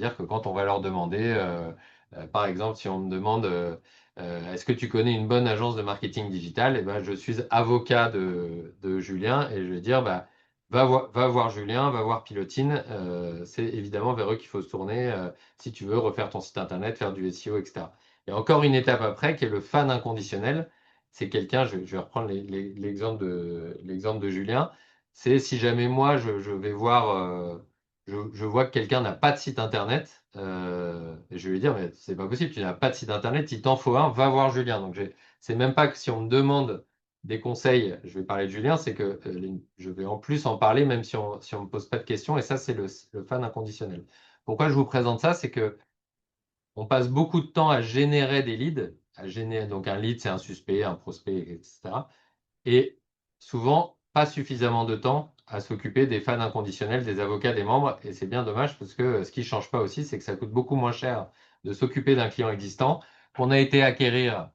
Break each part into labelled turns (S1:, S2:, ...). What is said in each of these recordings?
S1: dire que quand on va leur demander, par exemple, si on me demande est-ce que tu connais une bonne agence de marketing digital, et ben, je suis avocat de Julien et je vais dire va voir Julien, va voir Pilotine. C'est évidemment vers eux qu'il faut se tourner si tu veux refaire ton site internet, faire du SEO, etc. Et encore une étape après qui est le fan inconditionnel. C'est quelqu'un, je vais reprendre l'exemple de Julien. C'est si jamais moi je vais voir, je vois que quelqu'un n'a pas de site internet, et je vais lui dire, mais c'est pas possible, tu n'as pas de site internet, il t'en faut un, va voir Julien. Donc c'est même pas que si on me demande des conseils, je vais parler de Julien, c'est que je vais en plus en parler même si on me pose pas de questions, et ça c'est le fan inconditionnel. Pourquoi je vous présente ça? C'est que on passe beaucoup de temps à générer des leads, donc un lead c'est un suspect, un prospect, etc. Et souvent, pas suffisamment de temps à s'occuper des fans inconditionnels, des avocats, des membres. Et c'est bien dommage parce que ce qui ne change pas aussi, c'est que ça coûte beaucoup moins cher de s'occuper d'un client existant qu'on a été acquérir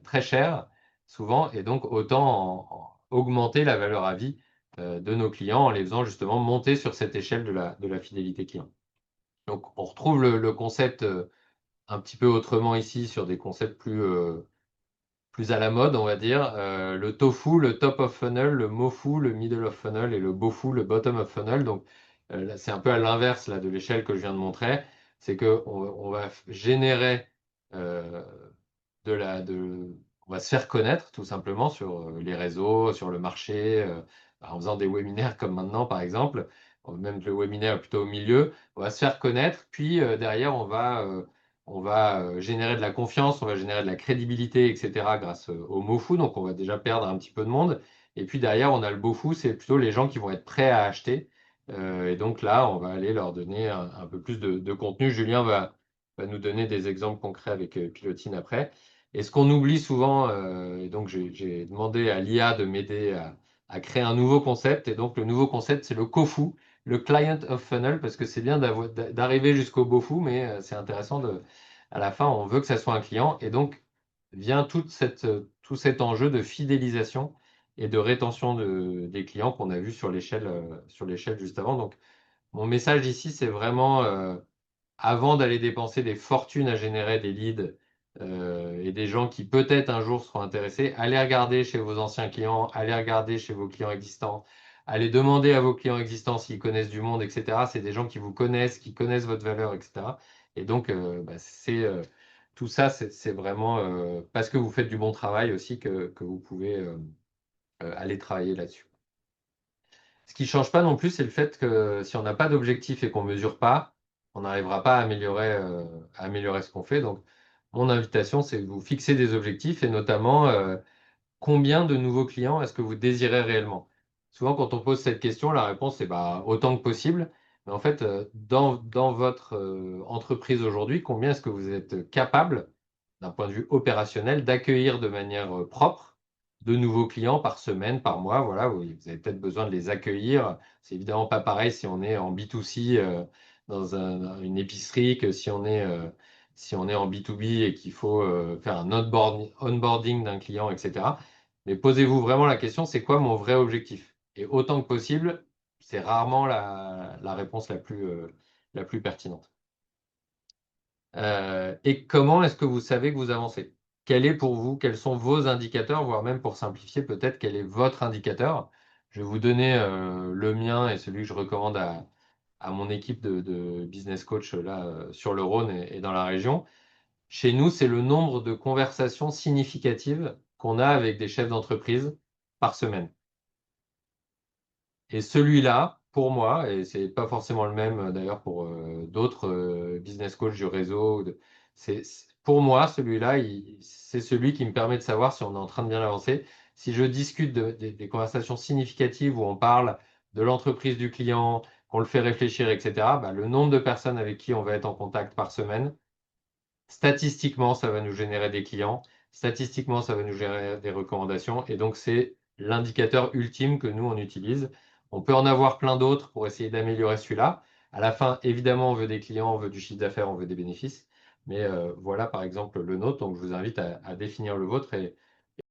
S1: très cher, souvent, et donc autant augmenter la valeur à vie de nos clients en les faisant justement monter sur cette échelle de la fidélité client. Donc, on retrouve le concept un petit peu autrement ici sur des concepts plus à la mode, on va dire. Le tofu, le top of funnel, le mofu, le middle of funnel et le bofu, le bottom of funnel. Donc, là, c'est un peu à l'inverse là, de l'échelle que je viens de montrer. C'est on va générer euh, on va se faire connaître tout simplement sur les réseaux, sur le marché, en faisant des webinaires comme maintenant par exemple, même le webinaire plutôt au milieu, on va se faire connaître, puis derrière on va générer de la confiance, on va générer de la crédibilité, etc. grâce au MoFu, donc on va déjà perdre un petit peu de monde, et puis derrière on a le BoFu, c'est plutôt les gens qui vont être prêts à acheter, et donc là on va aller leur donner un peu plus de contenu. Julien va nous donner des exemples concrets avec Pilotine après. Et ce qu'on oublie souvent, et donc j'ai demandé à l'IA de m'aider à créer un nouveau concept. Et donc le nouveau concept, c'est le COFU, le Client of Funnel, parce que c'est bien d'arriver jusqu'au BoFu, mais c'est intéressant à la fin, on veut que ça soit un client. Et donc vient tout cet enjeu de fidélisation et de rétention des clients qu'on a vu sur l'échelle juste avant. Donc mon message ici, c'est vraiment avant d'aller dépenser des fortunes à générer des leads et des gens qui peut-être un jour seront intéressés, allez regarder chez vos anciens clients, allez regarder chez vos clients existants, allez demander à vos clients existants s'ils connaissent du monde, etc. C'est des gens qui vous connaissent, qui connaissent votre valeur, etc. Et donc, tout ça, c'est vraiment parce que vous faites du bon travail aussi que vous pouvez aller travailler là-dessus. Ce qui ne change pas non plus, c'est le fait que si on n'a pas d'objectif et qu'on ne mesure pas, on n'arrivera pas à améliorer ce qu'on fait. Donc, mon invitation, c'est de vous fixer des objectifs et notamment combien de nouveaux clients est-ce que vous désirez réellement? Souvent, quand on pose cette question, la réponse est bah, autant que possible. Mais en fait, dans votre entreprise aujourd'hui, combien est-ce que vous êtes capable, d'un point de vue opérationnel, d'accueillir de manière propre de nouveaux clients par semaine, par mois? Voilà, vous avez peut-être besoin de les accueillir. C'est évidemment pas pareil si on est en B2C dans une épicerie que si on est en B2B et qu'il faut faire un onboarding d'un client, etc. Mais posez-vous vraiment la question, c'est quoi mon vrai objectif? Et autant que possible, c'est rarement la réponse la plus pertinente. Et comment est-ce que vous savez que vous avancez? Quel est pour vous, quels sont vos indicateurs, voire même pour simplifier, peut-être quel est votre indicateur? Je vais vous donner le mien et celui que je recommande à mon équipe de business coach là sur le Rhône et dans la région. Chez nous, c'est le nombre de conversations significatives qu'on a avec des chefs d'entreprise par semaine. Et celui-là, pour moi, et c'est pas forcément le même d'ailleurs pour d'autres business coachs du réseau, pour moi, celui-là, c'est celui qui me permet de savoir si on est en train de bien avancer. Si je discute des conversations significatives où on parle de l'entreprise du client, qu'on le fait réfléchir, etc., bah, le nombre de personnes avec qui on va être en contact par semaine, statistiquement, ça va nous générer des clients. Statistiquement, ça va nous générer des recommandations. Et donc, c'est l'indicateur ultime que nous, on utilise. On peut en avoir plein d'autres pour essayer d'améliorer celui-là. À la fin, évidemment, on veut des clients, on veut du chiffre d'affaires, on veut des bénéfices. Mais voilà, par exemple, le nôtre. Donc, je vous invite à définir le vôtre. Et